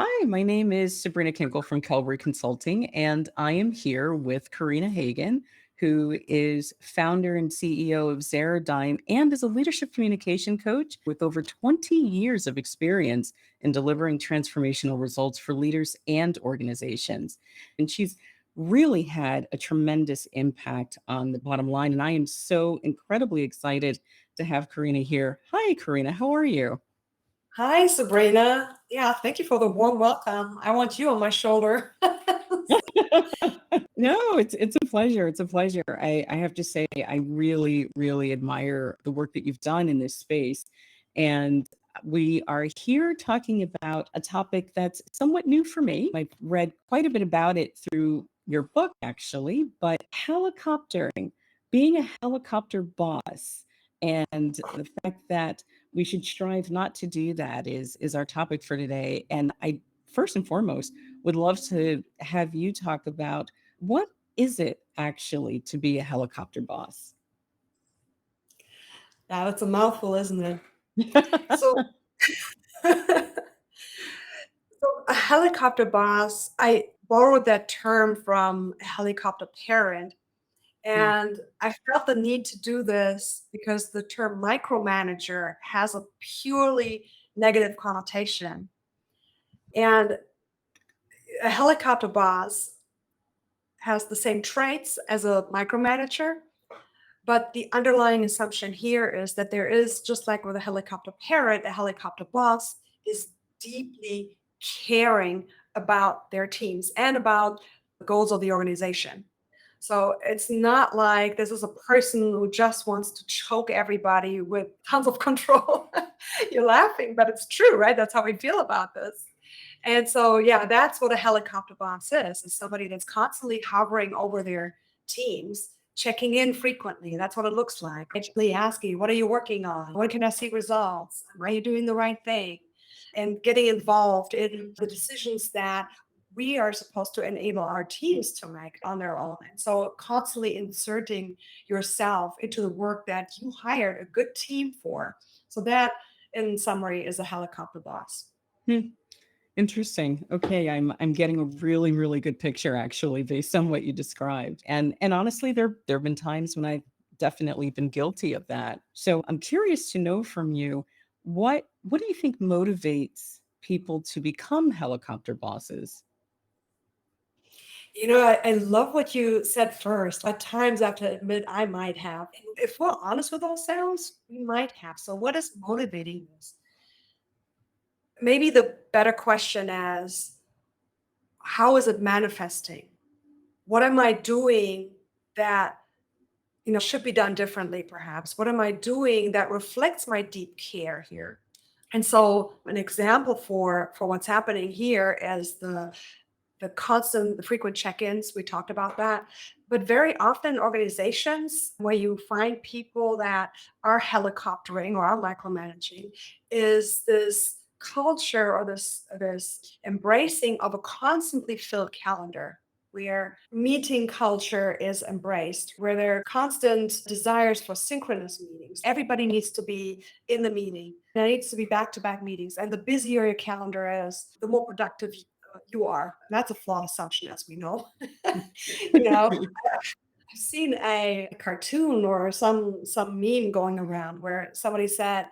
Hi, my name is Sabrina Kinkle from Calvary Consulting, and I am here with Corinna Hagan, who is founder and CEO of Zeradyne and is a leadership communication coach with over 20 years of experience in delivering transformational results for leaders and organizations. And she's really had a tremendous impact on the bottom line. And I am so incredibly excited to have Corinna here. Hi, Corinna. How are you? Hi, Sabrina. Yeah, thank you for the warm welcome. I want you on my shoulder. No, it's a pleasure. It's a pleasure. I have to say, I really, really admire the work that you've done in this space. And we are here talking about a topic that's somewhat new for me. I've read quite a bit about it through your book, actually, but helicoptering, being a helicopter boss, and the fact that we should strive not to do that is our topic for today. And I first and foremost would love to have you talk about what is it actually to be a helicopter boss? Yeah, that's a mouthful, isn't it? So, so a helicopter boss, I borrowed that term from a helicopter parent, Mm, and I felt the need to do this because the term micromanager has a purely negative connotation. And a helicopter boss has the same traits as a micromanager. But the underlying assumption here is that there is, just like with a helicopter parent, a helicopter boss is deeply caring about their teams and about the goals of the organization. So it's not like this is a person who just wants to choke everybody with tons of control. You're laughing, but it's true, right? That's how we feel about this. And so, yeah, that's what a helicopter boss is somebody that's constantly hovering over their teams, checking in frequently. That's what it looks like. Actually asking, what are you working on? When can I see results? Are you doing the right thing? And getting involved in the decisions that we are supposed to enable our teams to make on their own. And so constantly inserting yourself into the work that you hired a good team for. So that in summary is a helicopter boss. hmm, interesting. Okay, I'm getting a really, really good picture actually based on what you described. And honestly, there have been times when I've definitely been guilty of that. So I'm curious to know from you, what do you think motivates people to become helicopter bosses? I love what you said first. At times, I have to admit, I might have. And if we're honest with ourselves, we might have. So, what is motivating us? Maybe the better question is, how is it manifesting? What am I doing that should be done differently? Perhaps. What am I doing that reflects my deep care here? And so, an example for what's happening here is the frequent check-ins. We talked about that. But very often organizations where you find people that are helicoptering or are micromanaging is this culture or this embracing of a constantly filled calendar where meeting culture is embraced, where there are constant desires for synchronous meetings. Everybody needs to be in the meeting. There needs to be back-to-back meetings. And the busier your calendar is, the more productive you are. That's a flawed assumption, as we know. I've seen a cartoon or some meme going around where somebody said,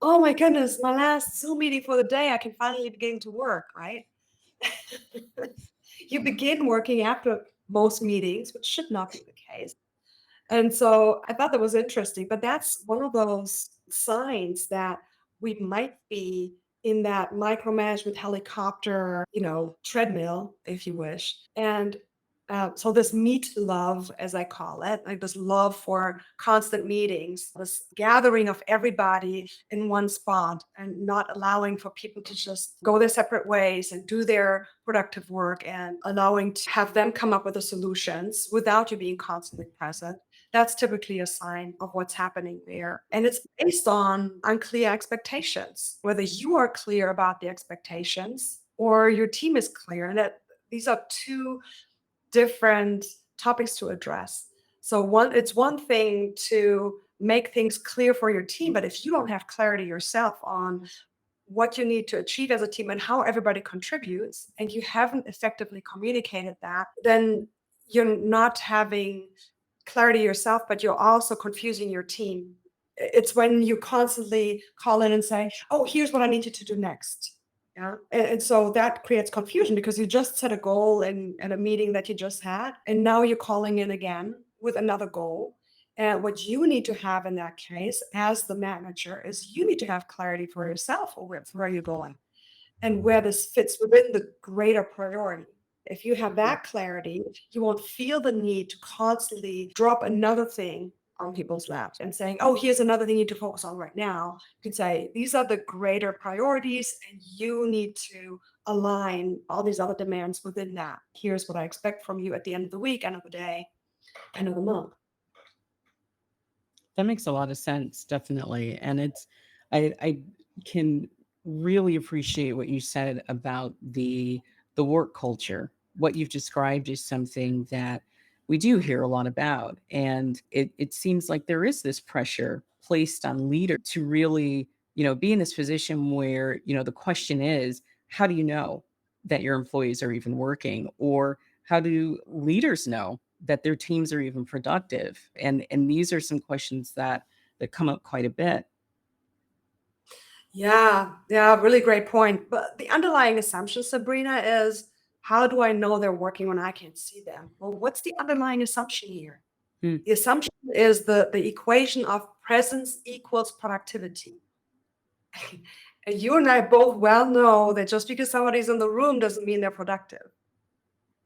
"Oh my goodness, my last Zoom meeting for the day, I can finally begin to work." Right? You begin working after most meetings, which should not be the case. And so I thought that was interesting, but that's one of those signs that we might be in that micromanagement helicopter, treadmill, if you wish. And so this meet love, as I call it, like this love for constant meetings, this gathering of everybody in one spot and not allowing for people to just go their separate ways and do their productive work and allowing to have them come up with the solutions without you being constantly present. That's typically a sign of what's happening there. And it's based on unclear expectations, whether you are clear about the expectations or your team is clear. And that these are two different topics to address. So it's one thing to make things clear for your team, but if you don't have clarity yourself on what you need to achieve as a team and how everybody contributes, and you haven't effectively communicated that, then you're not having clarity yourself, but you're also confusing your team. It's when you constantly call in and say, "Oh, here's what I need you to do next." Yeah. And so that creates confusion because you just set a goal in at a meeting that you just had, and now you're calling in again with another goal. And what you need to have in that case as the manager is you need to have clarity for yourself or where you're going and where this fits within the greater priority. If you have that clarity, you won't feel the need to constantly drop another thing on people's laps and saying, "Oh, here's another thing you need to focus on right now." You can say, "These are the greater priorities, and you need to align all these other demands within that. Here's what I expect from you at the end of the week, end of the day, end of the month." That makes a lot of sense, definitely. And I can really appreciate what you said about the work culture. What you've described is something that we do hear a lot about. And it seems like there is this pressure placed on leaders to really, be in this position where, the question is, how do you know that your employees are even working? Or how do leaders know that their teams are even productive? And these are some questions that come up quite a bit. Yeah, yeah, really great point. But the underlying assumption, Sabrina, is how do I know they're working when I can't see them? Well, what's the underlying assumption here? Hmm. The assumption is the equation of presence equals productivity. And you and I both well know that just because somebody's in the room doesn't mean they're productive,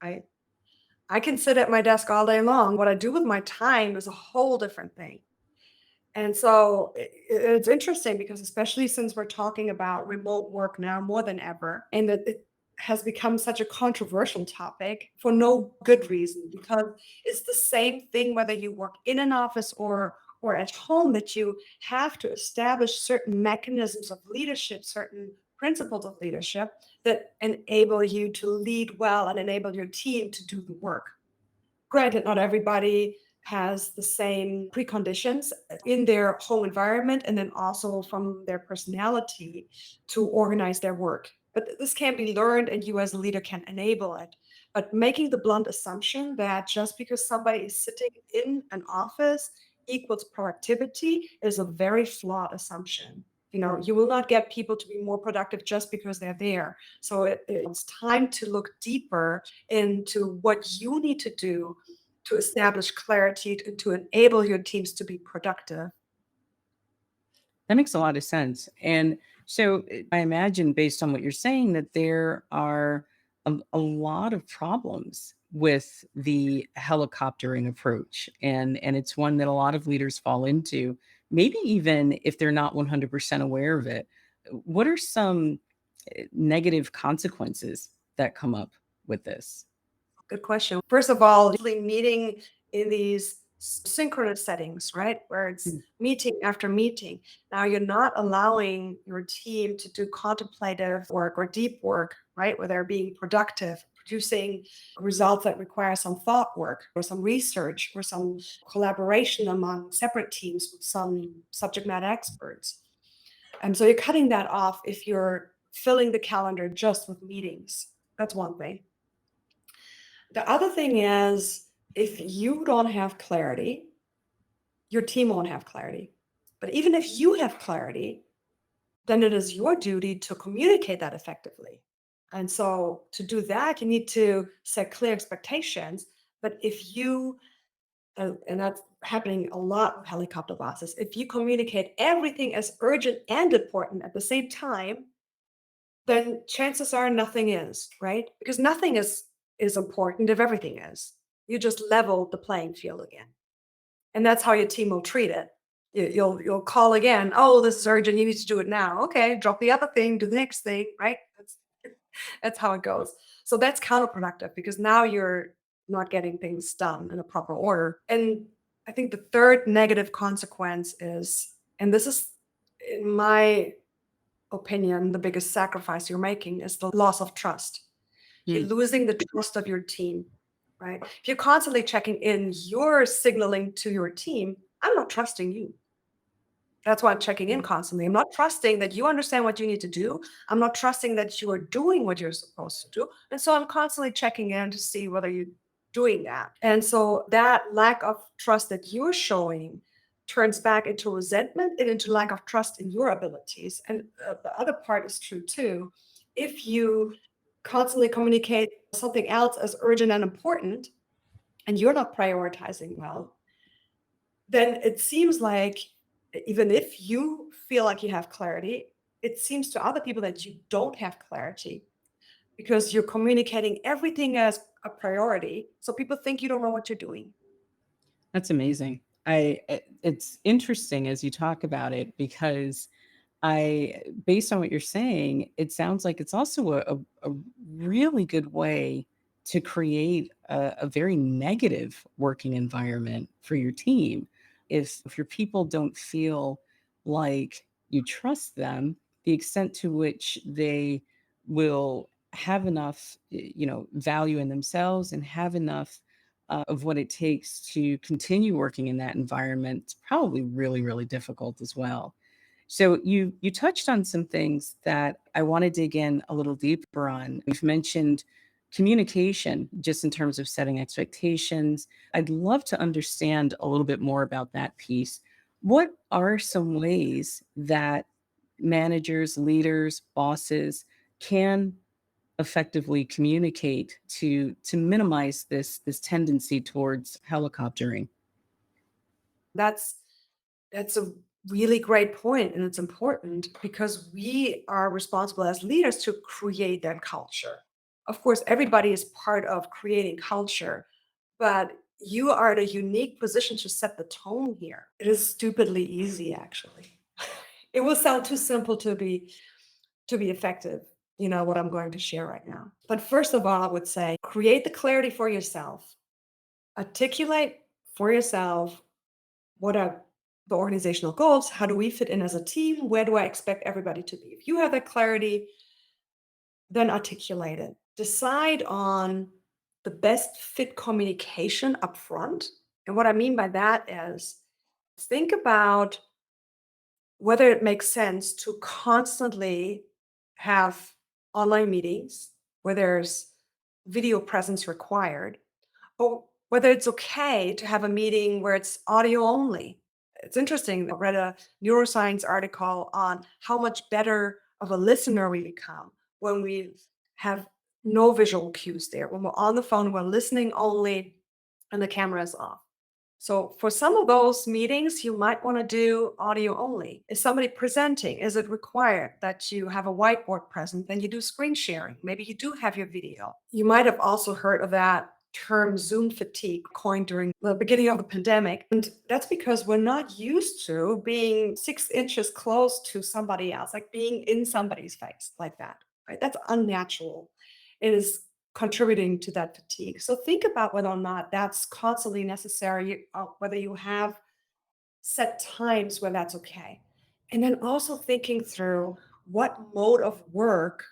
right? I can sit at my desk all day long. What I do with my time is a whole different thing. And so it's interesting because, especially since we're talking about remote work now more than ever, and that it has become such a controversial topic for no good reason, because it's the same thing whether you work in an office or at home, that you have to establish certain mechanisms of leadership, certain principles of leadership that enable you to lead well and enable your team to do the work. Granted, not everybody has the same preconditions in their home environment and then also from their personality to organize their work. But this can be learned, and you as a leader can enable it. But making the blunt assumption that just because somebody is sitting in an office equals productivity is a very flawed assumption. You will not get people to be more productive just because they're there. So it's time to look deeper into what you need to do to establish clarity to enable your teams to be productive. That makes a lot of sense. And so I imagine, based on what you're saying, that there are a lot of problems with the helicoptering approach. And it's one that a lot of leaders fall into, maybe even if they're not 100% aware of it. What are some negative consequences that come up with this? Good question. First of all, usually meeting in these synchronous settings, right? Where it's Mm. meeting after meeting. Now you're not allowing your team to do contemplative work or deep work, right? Where they're being productive, producing results that require some thought work or some research or some collaboration among separate teams with some subject matter experts. And so you're cutting that off if you're filling the calendar just with meetings. That's one thing. The other thing is, if you don't have clarity, your team won't have clarity. But even if you have clarity, then it is your duty to communicate that effectively. And so to do that, you need to set clear expectations. But if you, and that's happening a lot with helicopter bosses, if you communicate everything as urgent and important at the same time, then chances are nothing is, right? Because nothing is important if everything is. You just level the playing field again. And that's how your team will treat it. You'll call again. "Oh, this is urgent. You need to do it now." Okay, drop the other thing, do the next thing, right? That's how it goes. So that's counterproductive because now you're not getting things done in a proper order. And I think the third negative consequence is, and this is in my opinion, the biggest sacrifice you're making is the loss of trust. You're Mm. losing the trust of your team, right? If you're constantly checking in, you're signaling to your team, "I'm not trusting you." That's why I'm checking in constantly. I'm not trusting that you understand what you need to do. I'm not trusting that you are doing what you're supposed to do. And so I'm constantly checking in to see whether you're doing that. And so that lack of trust that you're showing turns back into resentment and into lack of trust in your abilities. And the other part is true too. If you constantly communicate something else as urgent and important, and you're not prioritizing well, then it seems like even if you feel like you have clarity, it seems to other people that you don't have clarity because you're communicating everything as a priority. So people think you don't know what you're doing. That's amazing. It's interesting as you talk about it because based on what you're saying, it sounds like it's also a really good way to create a very negative working environment for your team. If your people don't feel like you trust them, the extent to which they will have enough, value in themselves and have enough of what it takes to continue working in that environment, it's probably really, really difficult as well. So you touched on some things that I want to dig in a little deeper on. We've mentioned communication just in terms of setting expectations. I'd love to understand a little bit more about that piece. What are some ways that managers, leaders, bosses can effectively communicate to minimize this tendency towards helicoptering? That's that's a really great point, and it's important because we are responsible as leaders to create that culture. Of course, everybody is part of creating culture, but you are in a unique position to set the tone here. It is stupidly easy, actually. It will sound too simple to be effective, you know, what I'm going to share right now. But first of all, I would say create the clarity for yourself. Articulate for yourself what are the organizational goals? How do we fit in as a team? Where do I expect everybody to be? If you have that clarity, then articulate it. Decide on the best fit communication up front. And what I mean by that is think about whether it makes sense to constantly have online meetings where there's video presence required, or whether it's okay to have a meeting where it's audio only. It's interesting. I read a neuroscience article on how much better of a listener we become when we have no visual cues there. When we're on the phone, we're listening only and the camera is off. So for some of those meetings, you might want to do audio only. Is somebody presenting? Is it required that you have a whiteboard present? Then you do screen sharing. Maybe you do have your video. You might have also heard of that term Zoom fatigue coined during the beginning of the pandemic. And that's because we're not used to being 6 inches close to somebody else, like being in somebody's face like that. Right? That's unnatural. It is contributing to that fatigue. So think about whether or not that's constantly necessary, whether you have set times where that's okay. And then also thinking through what mode of work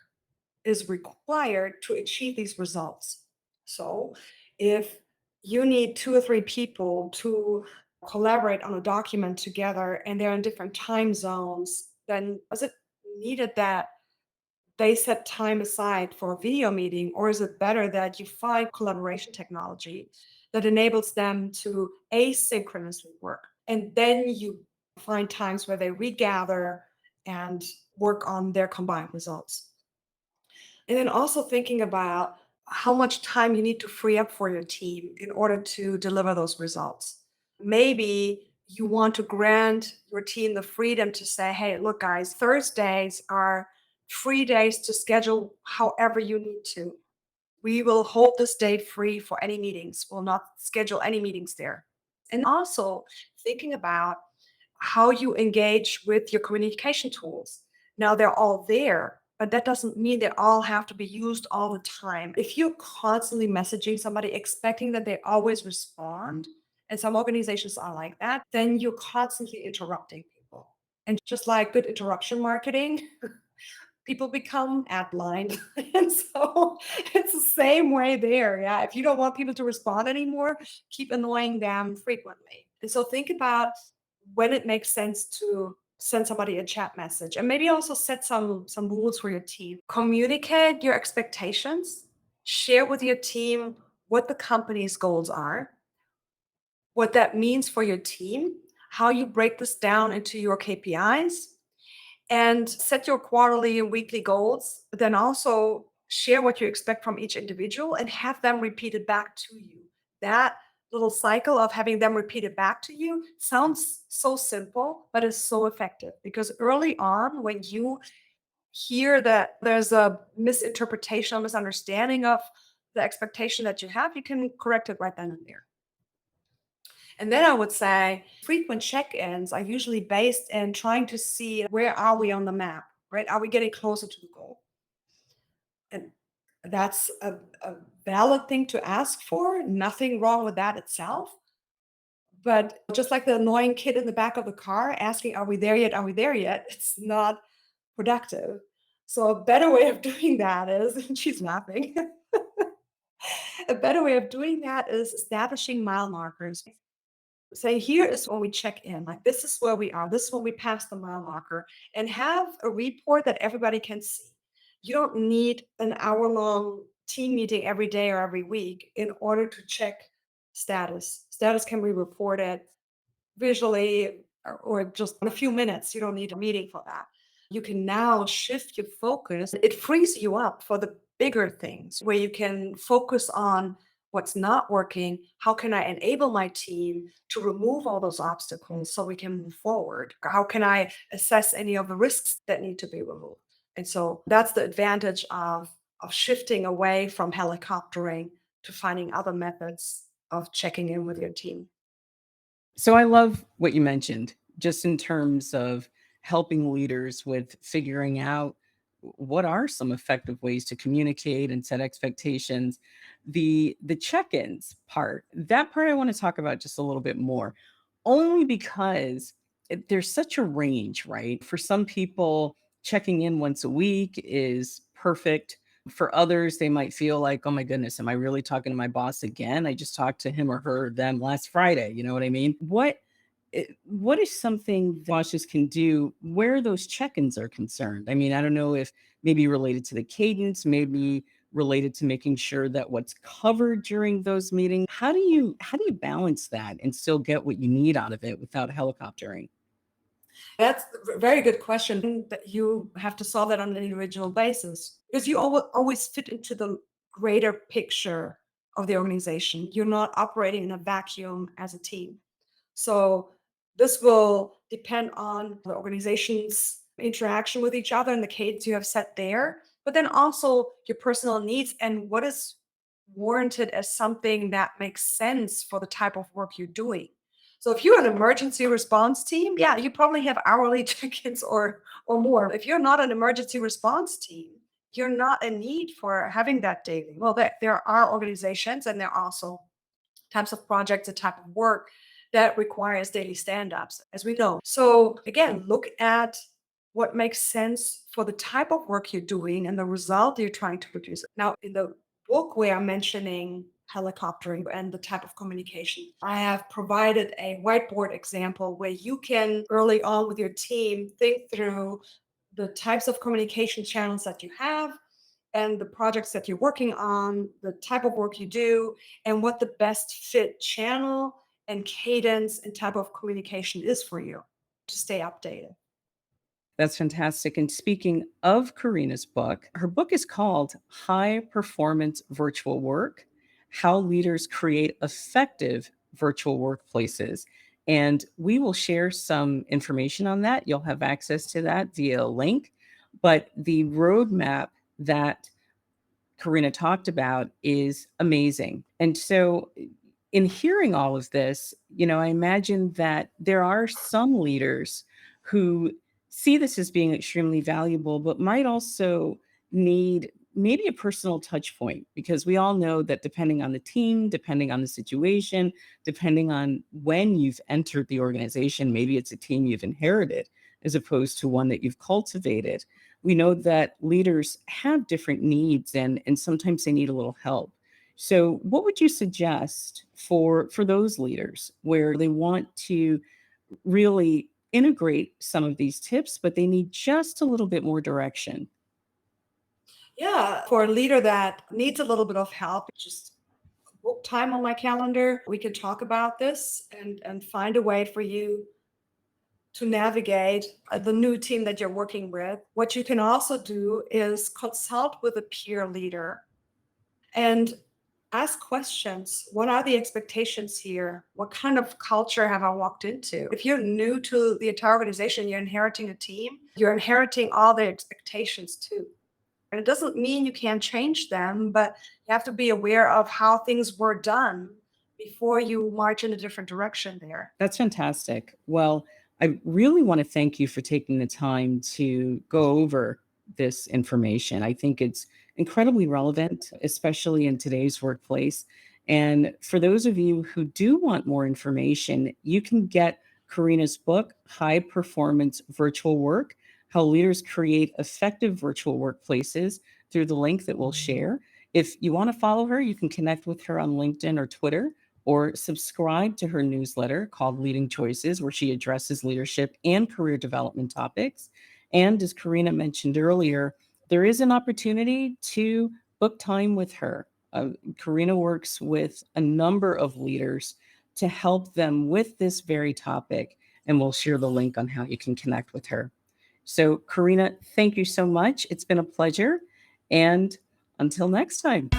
is required to achieve these results. So if you need 2 or 3 people to collaborate on a document together and they're in different time zones, then is it needed that they set time aside for a video meeting, or is it better that you find collaboration technology that enables them to asynchronously work? And then you find times where they regather and work on their combined results. And then also thinking about how much time you need to free up for your team in order to deliver those results. Maybe you want to grant your team the freedom to say, hey, look, guys, Thursdays are free days to schedule however you need to. We will hold this date free for any meetings. We'll not schedule any meetings there. And also thinking about how you engage with your communication tools. Now they're all there, but that doesn't mean they all have to be used all the time. If you're constantly messaging somebody expecting that they always respond, and some organizations are like that, then you're constantly interrupting people. And just like good interruption marketing, people become ad blind. And so it's the same way there. Yeah. If you don't want people to respond anymore, keep annoying them frequently. And so think about when it makes sense to send somebody a chat message, and maybe also set some rules for your team. Communicate your expectations, share with your team what the company's goals are, what that means for your team, how you break this down into your KPIs, and set your quarterly and weekly goals, but then also share what you expect from each individual and have them repeated back to you. That little cycle of having them repeated back to you sounds so simple, but is so effective because early on, when you hear that there's a misinterpretation or misunderstanding of the expectation that you have, you can correct it right then and there. And then I would say frequent check-ins are usually based in trying to see where are we on the map, right? Are we getting closer to the goal? And that's a valid thing to ask for. Nothing wrong with that itself. But just like the annoying kid in the back of the car asking, are we there yet? Are we there yet? It's not productive. So a better way of doing that is, and she's laughing, a better way of doing that is establishing mile markers. Say, here is when we check in, like this is where we are, this is when we pass the mile marker, and have a report that everybody can see. You don't need an hour-long team meeting every day or every week in order to check status. Status can be reported visually or just in a few minutes. You don't need a meeting for that. You can now shift your focus. It frees you up for the bigger things where you can focus on what's not working. How can I enable my team to remove all those obstacles so we can move forward? How can I assess any of the risks that need to be removed? And so that's the advantage of shifting away from helicoptering to finding other methods of checking in with your team. So I love what you mentioned, just in terms of helping leaders with figuring out what are some effective ways to communicate and set expectations. The check-ins part, that part I want to talk about just a little bit more, only because there's such a range, right? For some people, checking in once a week is perfect. For others, they might feel like, oh my goodness, am I really talking to my boss again? I just talked to him or her, them last Friday. You know what I mean? What is something that bosses can do where those check-ins are concerned? I mean, I don't know if maybe related to the cadence, maybe related to making sure that what's covered during those meetings. How do you balance that and still get what you need out of it without helicoptering? That's a very good question that you have to solve that on an individual basis because you always fit into the greater picture of the organization. You're not operating in a vacuum as a team. So this will depend on the organization's interaction with each other and the cadence you have set there, but then also your personal needs and what is warranted as something that makes sense for the type of work you're doing. So if you're an emergency response team, yeah, you probably have hourly check-ins or more. If you're not an emergency response team, you're not in need for having that daily. Well, there are organizations and there are also types of projects, a type of work that requires daily stand-ups, as we know. So again, look at what makes sense for the type of work you're doing and the result you're trying to produce. Now, in the book we are mentioning helicoptering and the type of communication, I have provided a whiteboard example where you can early on with your team think through the types of communication channels that you have and the projects that you're working on, the type of work you do, and what the best fit channel and cadence and type of communication is for you to stay updated. That's fantastic. And speaking of Corinna's book, her book is called High Performance Virtual Work: How Leaders Create Effective Virtual Workplaces. And we will share some information on that. You'll have access to that via a link. But the roadmap that Corinna talked about is amazing. And so, in hearing all of this, I imagine that there are some leaders who see this as being extremely valuable, but might also need maybe a personal touch point, because we all know that depending on the team, depending on the situation, depending on when you've entered the organization, maybe it's a team you've inherited as opposed to one that you've cultivated. We know that leaders have different needs, and sometimes they need a little help. So what would you suggest for those leaders where they want to really integrate some of these tips, but they need just a little bit more direction. Yeah, for a leader that needs a little bit of help, just book time on my calendar. We can talk about this and find a way for you to navigate the new team that you're working with. What you can also do is consult with a peer leader and ask questions. What are the expectations here? What kind of culture have I walked into? If you're new to the entire organization, you're inheriting a team, you're inheriting all the expectations too. And it doesn't mean you can't change them, but you have to be aware of how things were done before you march in a different direction there. That's fantastic. Well, I really want to thank you for taking the time to go over this information. I think it's incredibly relevant, especially in today's workplace. And for those of you who do want more information, you can get Corinna's book, High Performance Virtual Work: How Leaders Create Effective Virtual Workplaces, through the link that we'll share. If you want to follow her, you can connect with her on LinkedIn or Twitter, or subscribe to her newsletter called Leading Choices, where she addresses leadership and career development topics. And as Corinna mentioned earlier, there is an opportunity to book time with her. Corinna works with a number of leaders to help them with this very topic, and we'll share the link on how you can connect with her. So, Corinna, thank you so much. It's been a pleasure. And until next time.